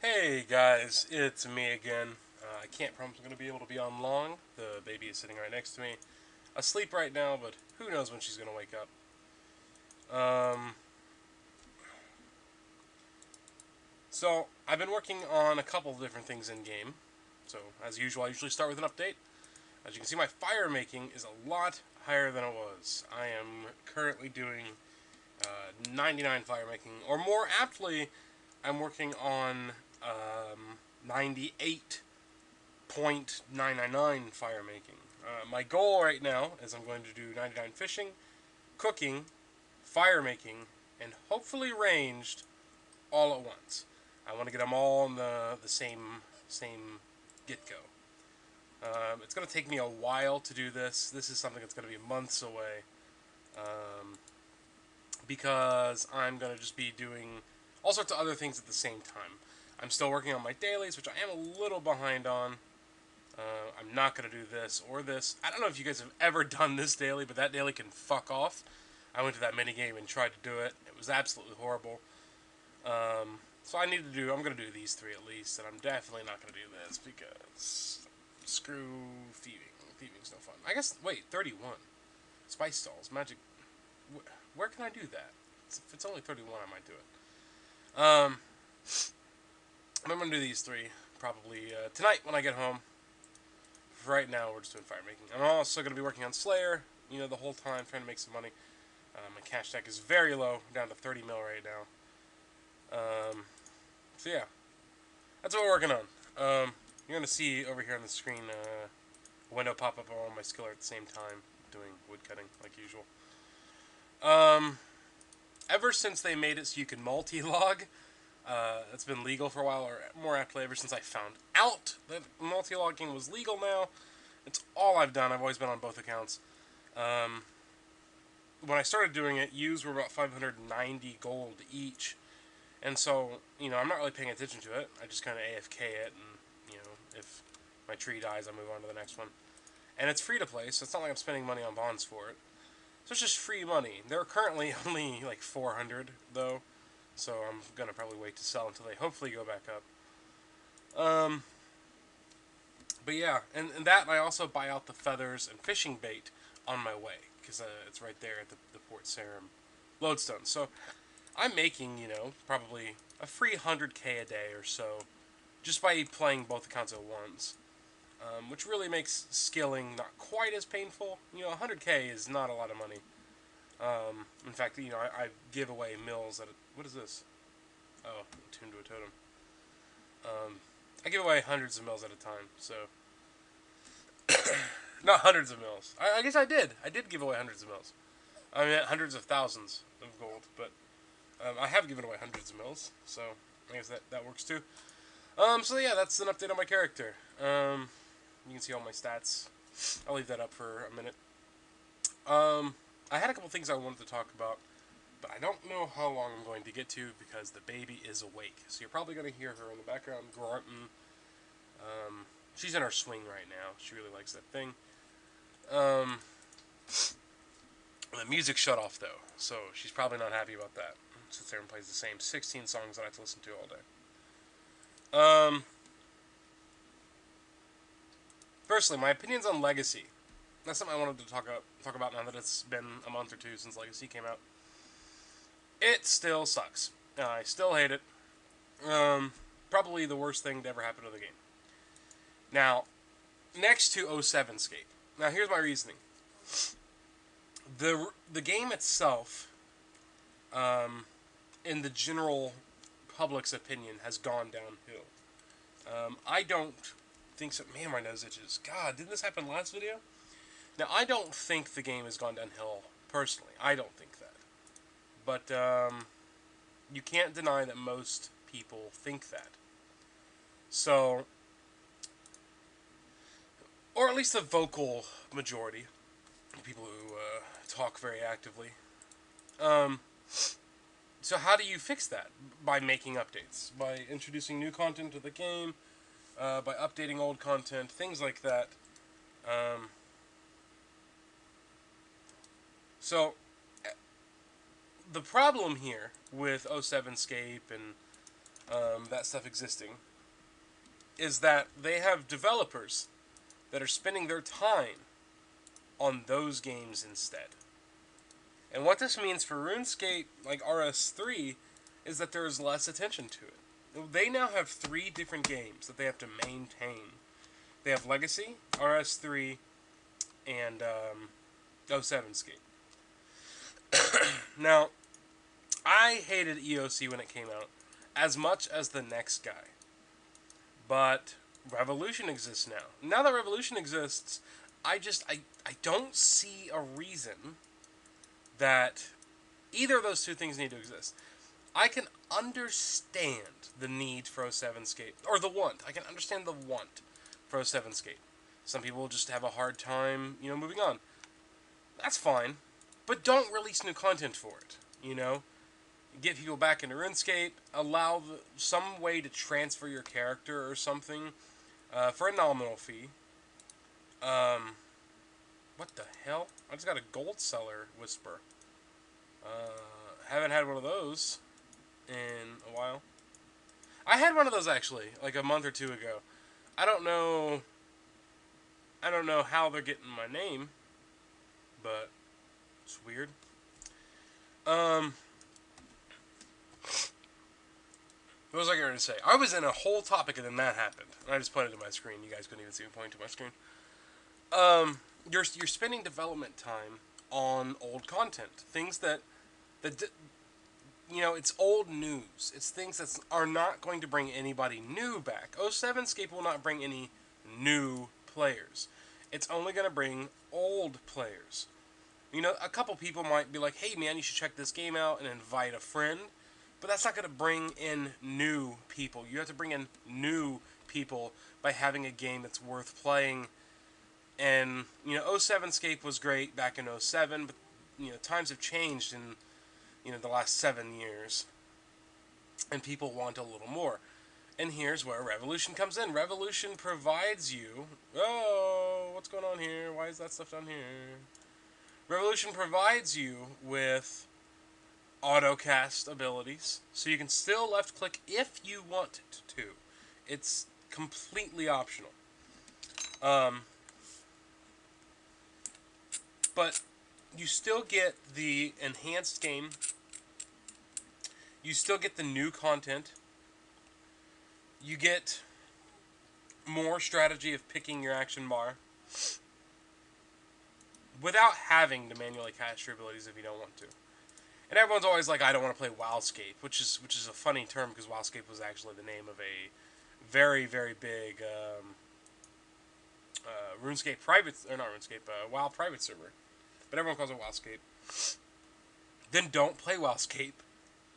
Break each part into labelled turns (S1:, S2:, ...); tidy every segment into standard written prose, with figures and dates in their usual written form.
S1: Hey guys, it's me again. I can't promise I'm going to be able to be on long. The baby is sitting right next to me, asleep right now, but who knows when she's going to wake up. Um, so, I've been working on a couple of different things in game. So, as usual, I usually start with an update. As you can see, my fire making is a lot higher than it was. I am currently doing 99 fire making, or more aptly, I'm working on 98.999 fire making. My goal right now is I'm going to do 99 fishing, cooking, fire making, and hopefully ranged all at once. I want to get them all in the same get go. It's going to take me a while to do this. This is something that's going to be months away. Because I'm going to just be doing all sorts of other things at the same time. I'm still working on my dailies, which I am a little behind on. I'm not going to do this or this. I don't know if you guys have ever done this daily, but that daily can fuck off. I went to that minigame and tried to do it. It was absolutely horrible. So I'm going to do these three at least, and I'm definitely not going to do this because screw thieving. Thieving's no fun. I guess, wait, 31. Spice stalls, magic. Where can I do that? If it's only 31, I might do it. I'm going to do these three probably tonight when I get home. Right now, we're just doing fire making. I'm also going to be working on Slayer, the whole time, trying to make some money. My cash stack is very low, down to 30 mil right now. So yeah, that's what we're working on. You're going to see over here on the screen a window pop up on my skiller at the same time, doing wood cutting like usual. Ever since they made it so you can multi-log, it's been legal for a while, or more aptly, ever since I found out that multi-logging was legal now. It's all I've done. I've always been on both accounts. When I started doing it, U's were about 590 gold each. And so, I'm not really paying attention to it. I just kind of AFK it, and, if my tree dies, I move on to the next one. And it's free to play, so it's not like I'm spending money on bonds for it. So it's just free money. There are currently only like 400, though. So I'm going to probably wait to sell until they hopefully go back up. But yeah, and that I also buy out the feathers and fishing bait on my way. Because it's right there at the Port Sarum lodestone. So I'm making, probably a free 100k a day or so. Just by playing both accounts at once. Which really makes skilling not quite as painful. 100k is not a lot of money. In fact, I give away mills at what is this? Oh, tuned to a totem. I give away hundreds of mills at a time, so not hundreds of mills. I guess I did. I did give away hundreds of mills. I mean, hundreds of thousands of gold, but I have given away hundreds of mills, so I guess that works too. So yeah, that's an update on my character. You can see all my stats. I'll leave that up for a minute. I had a couple things I wanted to talk about, but I don't know how long I'm going to get to because the baby is awake. So you're probably going to hear her in the background grunting. She's in her swing right now. She really likes that thing. The music shut off, though, so she's probably not happy about that. Sits there and plays the same 16 songs that I have to listen to all day. Firstly, my opinions on Legacy. That's something I wanted to talk about now that it's been a month or two since Legacy came out. It still sucks. I still hate it. Probably the worst thing to ever happen to the game. Now, next to 07scape. Now, here's my reasoning. The game itself, in the general public's opinion, has gone downhill. I don't think so. Man, my nose itches. God, didn't this happen last video? Now, I don't think the game has gone downhill, personally. I don't think that. But, you can't deny that most people think that. So, or at least the vocal majority, people who talk very actively. So how do you fix that? By making updates. By introducing new content to the game, by updating old content, things like that. So, the problem here with 07scape and that stuff existing, is that they have developers that are spending their time on those games instead. And what this means for RuneScape, like RS3, is that there is less attention to it. They now have 3 different games that they have to maintain. They have Legacy, RS3, and 07scape. Now, I hated EOC when it came out as much as the next guy. But Revolution exists now. Now that Revolution exists, I don't see a reason that either of those two things need to exist. I can understand the need for 07scape, or the want. I can understand the want for 07scape. Some people just have a hard time, moving on. That's fine, but don't release new content for it, Get people back into RuneScape, allow some way to transfer your character or something for a nominal fee. What the hell? I just got a gold seller whisper. Haven't had one of those in a while. I had one of those actually, like a month or 2 ago. I don't know how they're getting my name, but it's weird. What was I going to say? I was in a whole topic and then that happened. And I just pointed to my screen. You guys couldn't even see me pointing to my screen. You're spending development time on old content. Things that it's old news. It's things that are not going to bring anybody new back. 07scape will not bring any new players. It's only going to bring old players. A couple people might be like, hey man, you should check this game out and invite a friend. But that's not going to bring in new people. You have to bring in new people by having a game that's worth playing. And, 07scape was great back in 07, but, times have changed in, the last 7 years. And people want a little more. And here's where Revolution comes in. Revolution provides you... Oh, what's going on here? Why is that stuff down here? Revolution provides you with autocast abilities, so you can still left click if you want it to. It's completely optional. But you still get the enhanced game. You still get the new content. You get more strategy of picking your action bar without having to manually cast your abilities if you don't want to. And everyone's always like, I don't want to play WoWscape, which is a funny term because WoWscape was actually the name of a very, very big RuneScape private, or not RuneScape, WoW private server. But everyone calls it WoWscape. Then don't play WoWscape.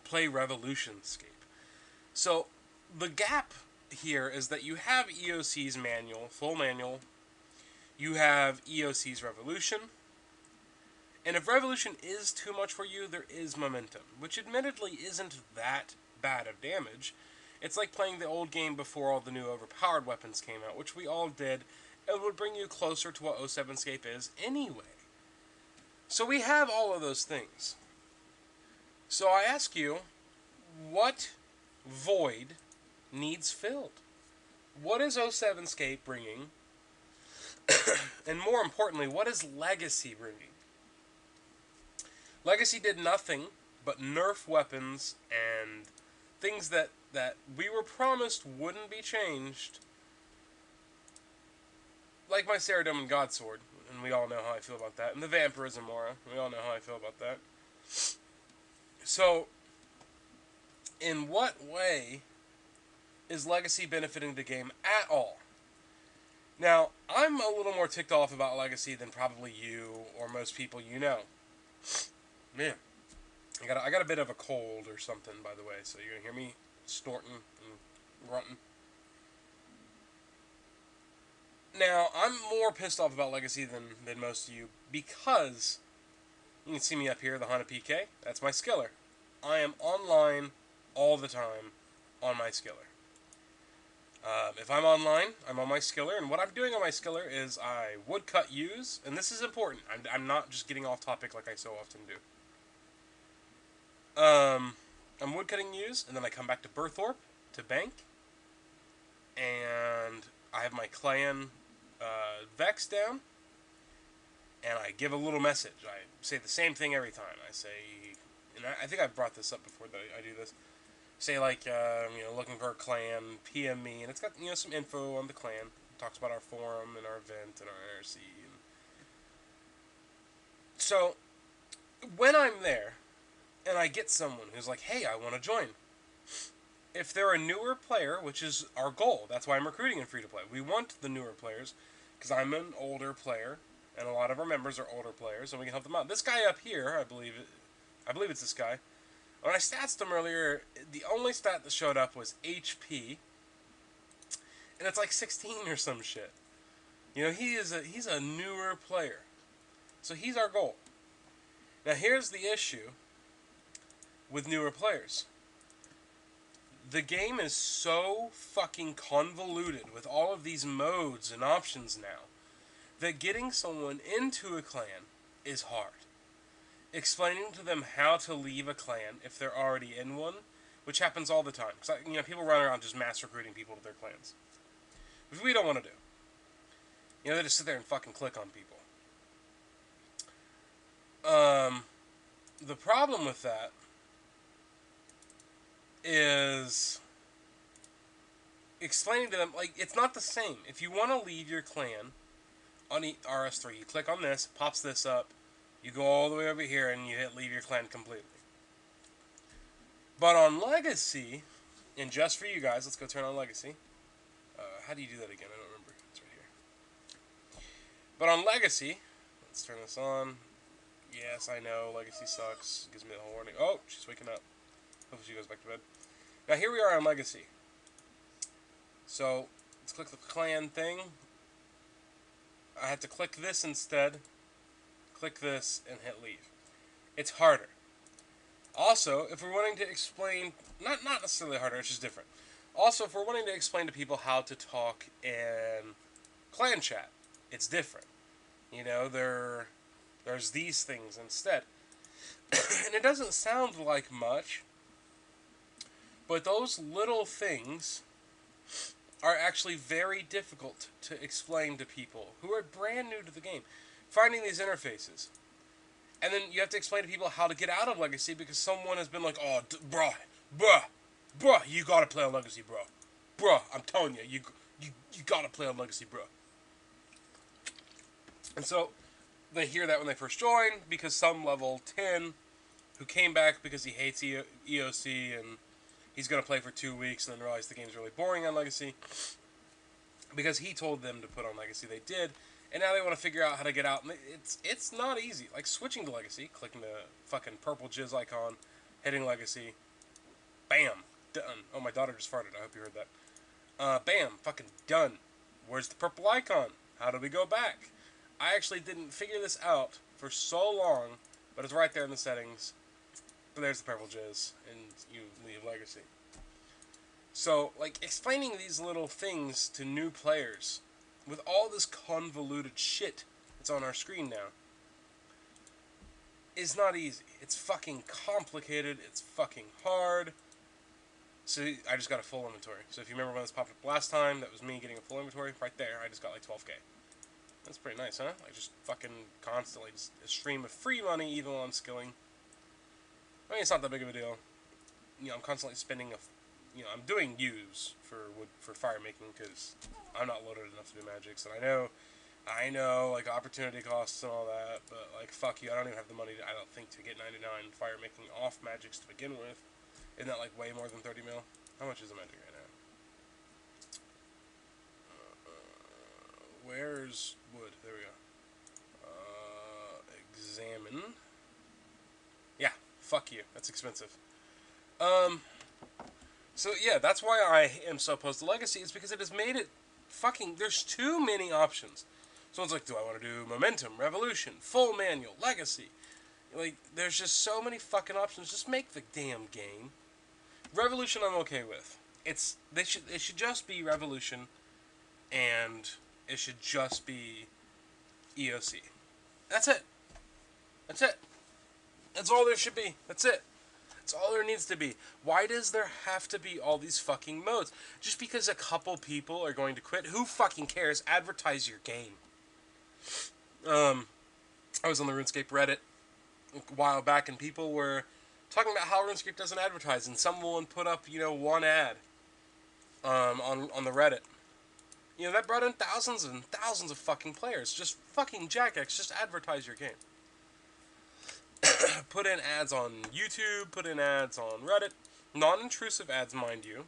S1: Play RevolutionScape. So the gap here is that you have EOC's manual, full manual. You have EOC's Revolution. And if Revolution is too much for you, there is Momentum, which admittedly isn't that bad of damage. It's like playing the old game before all the new overpowered weapons came out, which we all did, and would bring you closer to what 07scape is anyway. So we have all of those things. So I ask you, what void needs filled? What is 07scape bringing? And more importantly, what is Legacy bringing? Legacy did nothing but nerf weapons and things that we were promised wouldn't be changed. Like my Ceridome Godsword, and we all know how I feel about that. And the Vampirism Aura, we all know how I feel about that. So, in what way is Legacy benefiting the game at all? Now, I'm a little more ticked off about Legacy than probably you or most people you know. Man, I got a bit of a cold or something, by the way, so you're going to hear me snorting and grunting. Now, I'm more pissed off about Legacy than most of you because you can see me up here, the Haunted PK. That's my skiller. I am online all the time on my skiller. If I'm online, I'm on my skiller, and what I'm doing on my skiller is I woodcut use, and this is important. I'm not just getting off topic like I so often do. I'm woodcutting use, and then I come back to Birth Orb, to bank, and I have my clan Vex down, and I give a little message. I say the same thing every time. I say, and I think I've brought this up before that I do this. Say like, looking for a clan, PM me, and it's got some info on the clan. It talks about our forum and our event and our IRC. So when I'm there, and I get someone who's like, hey, I want to join. If they're a newer player, which is our goal, that's why I'm recruiting in free-to-play. We want the newer players, because I'm an older player, and a lot of our members are older players, and we can help them out. This guy up here, I believe it's this guy. When I statsed him earlier, the only stat that showed up was HP, and it's like 16 or some shit. He's a newer player. So he's our goal. Now here's the issue with newer players. The game is so fucking convoluted with all of these modes and options now that getting someone into a clan is hard. Explaining to them how to leave a clan if they're already in one, which happens all the time. Because, people run around just mass recruiting people to their clans. Which we don't want to do. They just sit there and fucking click on people. The problem with that is explaining to them, it's not the same. If you want to leave your clan on RS3, you click on this, pops this up, you go all the way over here, and you hit leave your clan completely. But on Legacy, and just for you guys, let's go turn on Legacy. How do you do that again? I don't remember. It's right here. But on Legacy, let's turn this on. Yes, I know, Legacy sucks. Gives me the whole warning. Oh, she's waking up. Hopefully she goes back to bed. Now here we are on Legacy. So, let's click the clan thing. I had to click this instead. Click this and hit leave. It's harder. Also, if we're wanting to explain, not necessarily harder, it's just different. Also, if we're wanting to explain to people how to talk in clan chat, it's different. There's these things instead. And it doesn't sound like much, but those little things are actually very difficult to explain to people who are brand new to the game. Finding these interfaces. And then you have to explain to people how to get out of Legacy because someone has been like, oh, bruh, you gotta play on Legacy, bro. Bruh, I'm telling you, you gotta play on Legacy, bro. And so, they hear that when they first join, because some level 10 who came back because he hates EOC and he's going to play for 2 weeks and then realize the game's really boring on Legacy. Because he told them to put on Legacy, they did. And now they want to figure out how to get out. And it's not easy. Like switching to Legacy, clicking the fucking purple jizz icon, hitting Legacy. Bam. Done. Oh, my daughter just farted. I hope you heard that. Bam. Fucking done. Where's the purple icon? How do we go back? I actually didn't figure this out for so long, but it's right there in the settings. But there's the purple jizz, and you leave Legacy. So, explaining these little things to new players, with all this convoluted shit that's on our screen now, is not easy. It's fucking complicated, it's fucking hard. So, I just got a full inventory. So, if you remember when this popped up last time, that was me getting a full inventory. Right there, I just got 12k. That's pretty nice, huh? Just fucking constantly, just a stream of free money, even while I'm skilling. I mean, it's not that big of a deal. I'm constantly spending I'm doing use for fire making because I'm not loaded enough to do magics, and I know, opportunity costs and all that, but, fuck you, I don't even have the money, I don't think, to get 99 fire making off magics to begin with. Isn't that, way more than 30 mil? How much is a magic right now? Where's wood? There we go. Examine. Yeah, fuck you. That's expensive. So yeah, that's why I am so opposed to Legacy, is because it has made it fucking, there's too many options. Someone's like, do I want to do Momentum, Revolution, Full Manual, Legacy? There's just so many fucking options. Just make the damn game. Revolution I'm okay with. It should just be Revolution, and it should just be EOC. That's it. That's it. That's all there should be. That's it. That's all there needs to be. Why does there have to be all these fucking modes? Just because a couple people are going to quit? Who fucking cares? Advertise your game. I was on the RuneScape Reddit a while back, and people were talking about how RuneScape doesn't advertise, and someone put up, one ad on the Reddit. That brought in thousands and thousands of fucking players. Just fucking jackass. Just advertise your game. Put in ads on YouTube, put in ads on Reddit. Non-intrusive ads, mind you.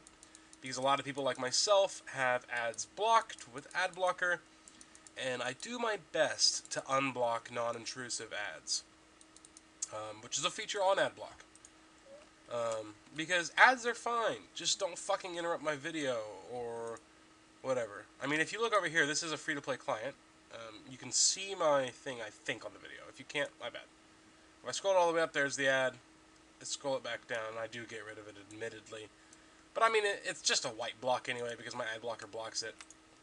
S1: Because a lot of people like myself have ads blocked with ad blocker. And I do my best to unblock non-intrusive ads. Which is a feature on AdBlock. Because ads are fine. Just don't fucking interrupt my video or whatever. I mean, if you look over here, this is a free-to-play client. You can see my thing, I think, on the video. If you can't, my bad. If I scroll all the way up, there's the ad. Let's scroll it back down. I do get rid of it, admittedly. But I mean, it's just a white block anyway, because my ad blocker blocks it.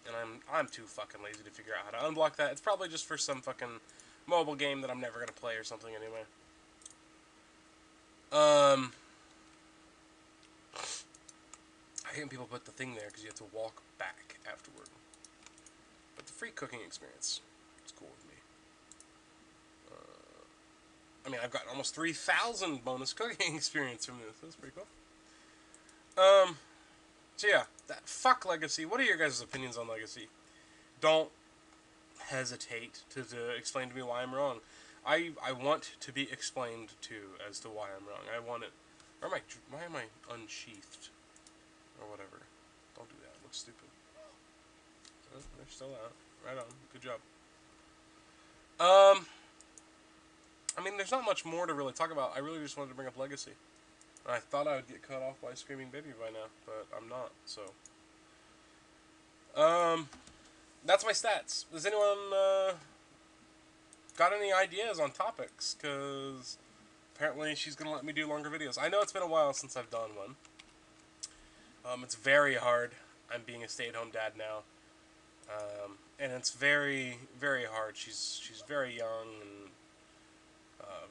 S1: And I'm too fucking lazy to figure out how to unblock that. It's probably just for some fucking mobile game that I'm never going to play or something anyway. I hate when people put the thing there because you have to walk back afterward. But the free cooking experience, it's cool with me. I mean, I've gotten almost 3,000 bonus cooking experience from this. That's pretty cool. So yeah, fuck Legacy. What are your guys' opinions on Legacy? Don't hesitate to explain to me why I'm wrong. I want to be explained to as to why I'm wrong. I want it. Why am I unsheathed? Or whatever. Don't do that. It looks stupid. Oh, they're still out. Right on. Good job. I mean, there's not much more to really talk about. I really just wanted to bring up Legacy. I thought I would get cut off by Screaming Baby by now, but I'm not, so. That's my stats. Does anyone, got any ideas on topics? Because apparently she's going to let me do longer videos. I know it's been a while since I've done one. It's very hard. I'm being a stay-at-home dad now. And it's very, very hard. She's very young and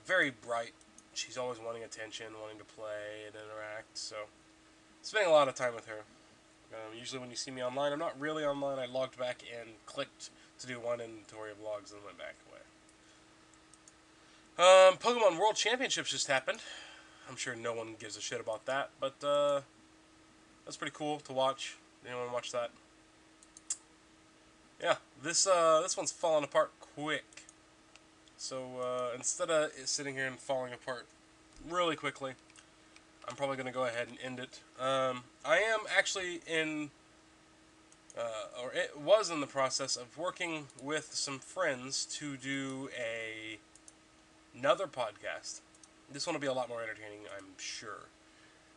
S1: very bright. She's always wanting attention, wanting to play and interact, so spending a lot of time with her. Usually when you see me online, I'm not really online. I logged back and clicked to do one inventory of logs and went back away. Pokemon World Championships just happened. I'm sure no one gives a shit about that, but that's pretty cool to watch. Anyone watch that? Yeah, this one's falling apart quick. So instead of it sitting here and falling apart really quickly, I'm probably going to go ahead and end it. I am actually was in the process of working with some friends to do another podcast. This one will be a lot more entertaining, I'm sure.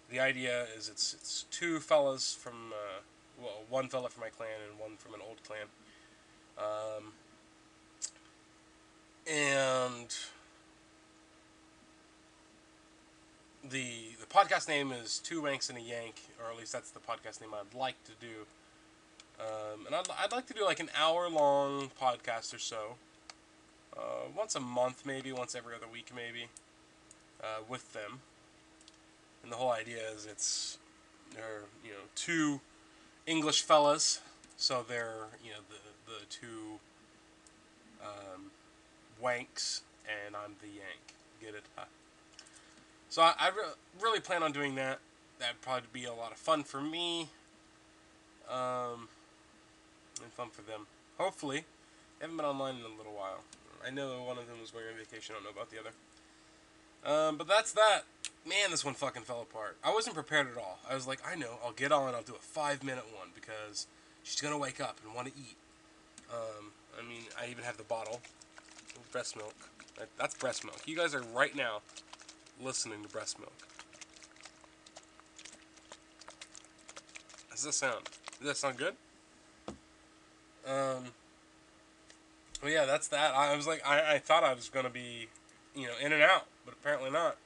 S1: The idea is it's two fellas from, one fella from my clan and one from an old clan. And the podcast name is Two Wanks and a Yank, or at least that's the podcast name I'd like to do. And I'd like to do like an hour-long podcast or so. Once a month, maybe, once every other week, maybe, with them. And the whole idea is they're, two English fellas, so they're, the two wanks, and I'm the yank. Get it? So I really plan on doing that. That'd probably be a lot of fun for me, and fun for them. Hopefully. They haven't been online in a little while. I know one of them was going on vacation. I don't know about the other. But that's that. Man, this one fucking fell apart. I wasn't prepared at all. I was like, I know, I'll get on, I'll do a 5-minute one, because she's gonna wake up and want to eat. I mean, I even have the bottle of breast milk. That's breast milk. You guys are right now listening to breast milk. How does that sound? Does that sound good? Well, yeah, that's that. I was like, I thought I was gonna be, in and out, but apparently not.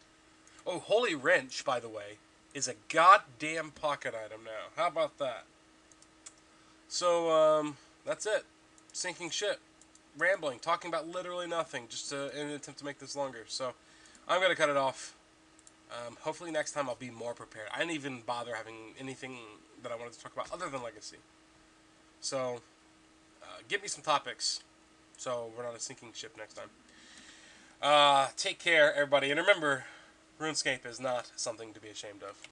S1: Oh, Holy Wrench, by the way, is a goddamn pocket item now. How about that? So, that's it. Sinking ship. Rambling. Talking about literally nothing. Just in an attempt to make this longer. So, I'm going to cut it off. Hopefully next time I'll be more prepared. I didn't even bother having anything that I wanted to talk about other than Legacy. So, give me some topics so we're not a sinking ship next time. Take care, everybody. And remember, RuneScape is not something to be ashamed of.